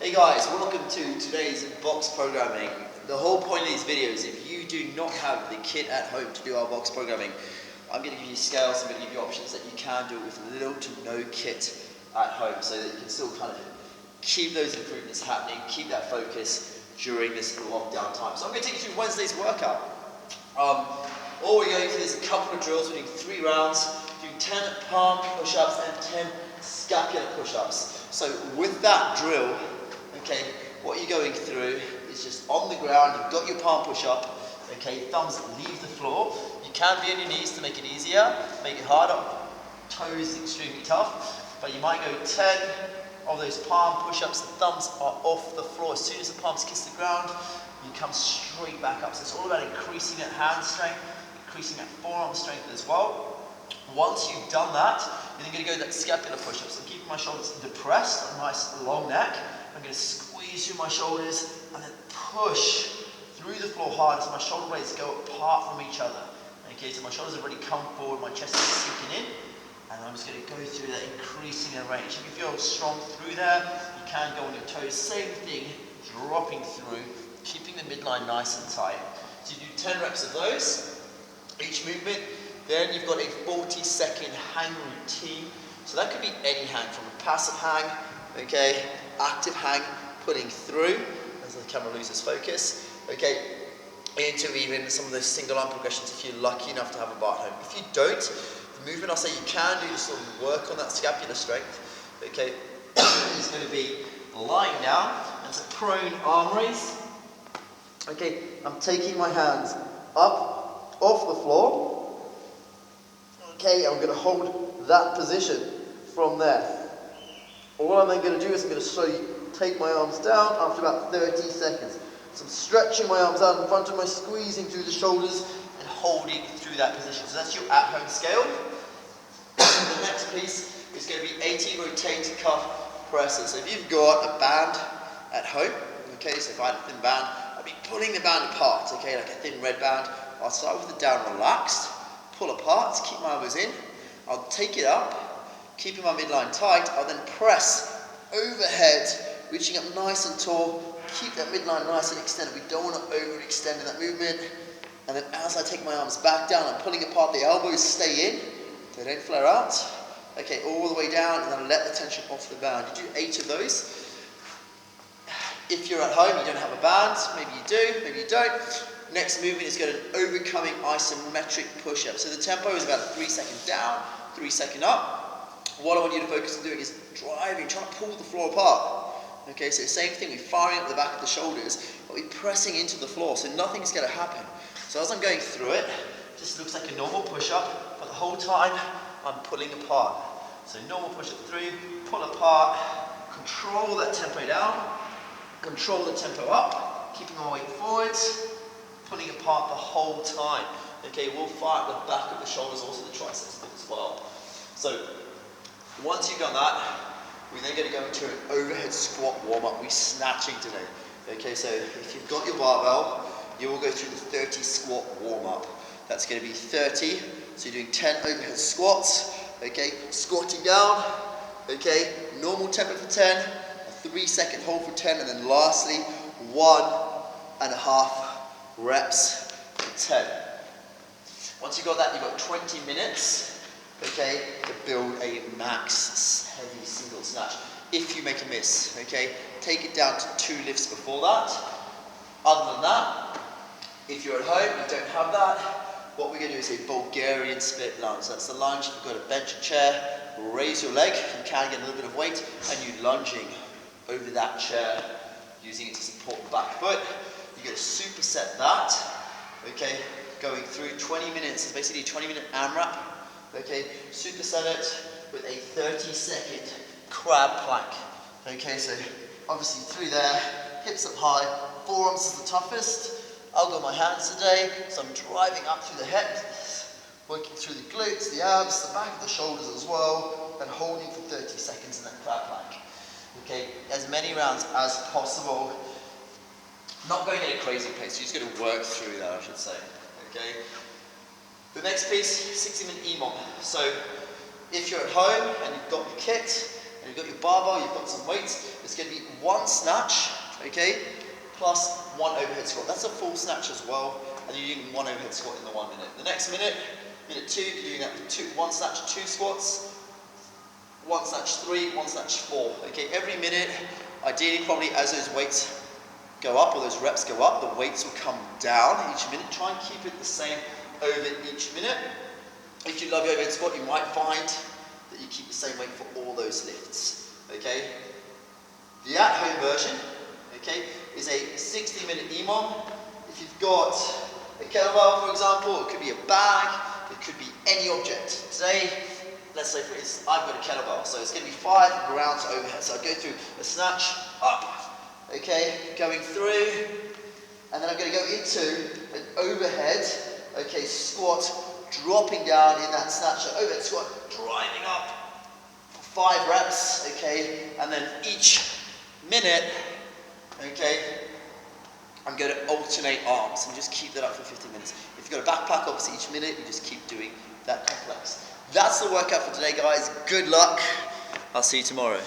Hey guys, welcome to today's box programming. The whole point of these videos, if you do not have the kit at home to do our box programming, I'm going to give you scales, I'm going to give you options that you can do it with little to no kit at home so that you can still kind of keep those improvements happening, keep that focus during this lockdown time. So I'm going to take you through Wednesday's workout. All we're going through is a couple of drills. We're doing 3 rounds, doing 10 palm push-ups and 10 scapular push-ups. So with that drill, okay, what you're going through is just on the ground, you've got your palm push-up, okay, thumbs leave the floor. You can be on your knees to make it easier, make it harder. Toes extremely tough, but you might go 10 of those palm push-ups, the thumbs are off the floor. As soon as the palms kiss the ground, you come straight back up. So it's all about increasing that hand strength, increasing that forearm strength as well. Once you've done that, you're then going to go to that scapular push-up. So keeping my shoulders depressed, a nice long neck. I'm going to squeeze through my shoulders and then push through the floor hard as my shoulder blades go apart from each other. Okay, so my shoulders have already come forward, my chest is sinking in, and I'm just going to go through that, increasing the range. If you feel strong through there, you can go on your toes. Same thing, dropping through, keeping the midline nice and tight. So you do 10 reps of those, each movement. Then you've got a 40-second hang routine. So that could be any hang, from a passive hang, okay, active hang, pulling through, as the camera loses focus, okay, into even some of those single arm progressions if you're lucky enough to have a bar at home. If you don't, the movement I'll say you can do to sort of work on that scapular strength, okay, is going to be lying down, and it's a prone arm raise. Okay, I'm taking my hands up off the floor. Okay, I'm going to hold that position from there. All I'm then going to do is I'm going to slowly take my arms down after about 30 seconds. So I'm stretching my arms out in front of me, squeezing through the shoulders and holding through that position. So that's your at-home scale. The next piece is going to be 80 rotator cuff presses. So if you've got a band at home, okay, so if I had a thin band, I'd be pulling the band apart, okay, like a thin red band. I'll start with the down relaxed, pull apart, keep my elbows in. I'll take it up, keeping my midline tight. I'll then press overhead, reaching up nice and tall. Keep that midline nice and extended. We don't want to overextend in that movement. And then as I take my arms back down, I'm pulling apart. The elbows stay in, they don't flare out. Okay, all the way down, and then let the tension off the band. You do 8 of those. If you're at home, you don't have a band, maybe you do, maybe you don't. Next movement is going to an overcoming isometric push-up. So the tempo is about a 3-second down, 3-second up. What I want you to focus on doing is driving, trying to pull the floor apart. Okay, so same thing, we're firing up the back of the shoulders, but we're pressing into the floor, so nothing's going to happen. So as I'm going through it, it just looks like a normal push-up, but the whole time, I'm pulling apart. So normal push-up through, pull apart, control that tempo down, control the tempo up, keeping my weight forwards, pulling apart the whole time. Okay, we'll fire up the back of the shoulders, also the triceps as well. So once you've done that, we're then going to go into an overhead squat warm-up. We're snatching today. Okay, so if you've got your barbell, you will go through the 30 squat warm-up. That's going to be 30, so you're doing 10 overhead squats, okay, squatting down, okay, normal tempo for 10, a 3-second hold for 10, and then lastly, 1.5 reps for 10. Once you've got that, you've got 20 minutes, okay, to build a max heavy single snatch. If you make a miss, okay, take it down to 2 lifts before that. Other than that, if you're at home, you don't have that, what we're going to do is a Bulgarian split lunge. So that's the lunge, you've got a bench or chair, raise your leg, you can get a little bit of weight, and you're lunging over that chair, using it to support the back foot. You're going to superset that, okay, going through 20 minutes. It's basically a 20-minute AMRAP, okay, superset it with a 30-second crab plank. Okay, so obviously through there, hips up high, forearms is the toughest. I'll go my hands today, so I'm driving up through the head, working through the glutes, the abs, the back of the shoulders as well, and holding for 30 seconds in that crab plank. Okay, as many rounds as possible. Not going at a crazy pace, you're just going to work through that, I should say. Okay. The next piece, 60-minute EMOM. So if you're at home and you've got your kit, And you've got your barbell, you've got some weights. It's going to be 1 snatch, okay, plus 1 overhead squat. That's a full snatch as well. And you're doing 1 overhead squat in the 1 minute. The next minute, minute 2, you're doing that with 1 snatch, 2 squats, 1 snatch 3, 1 snatch 4. Okay, every minute, ideally probably as those weights go up or those reps go up, the weights will come down each minute. Try and keep it the same over each minute. If you love your overhead squat, you might find that you keep the same weight for all those lifts. Okay? The at-home version, okay, is a 60-minute EMOM. If you've got a kettlebell, for example, it could be a bag, it could be any object. Today, let's say for instance, I've got a kettlebell, so it's going to be 5 ground to overhead. So I go through a snatch, up, okay, going through, and then I'm going to go into an overhead, okay, squat, dropping down in that snatch, so overhead squat, driving up for 5 reps, okay, and then each minute, okay, I'm going to alternate arms and just keep that up for 15 minutes. If you've got a backpack, obviously each minute, you just keep doing that complex. That's the workout for today, guys. Good luck. I'll see you tomorrow.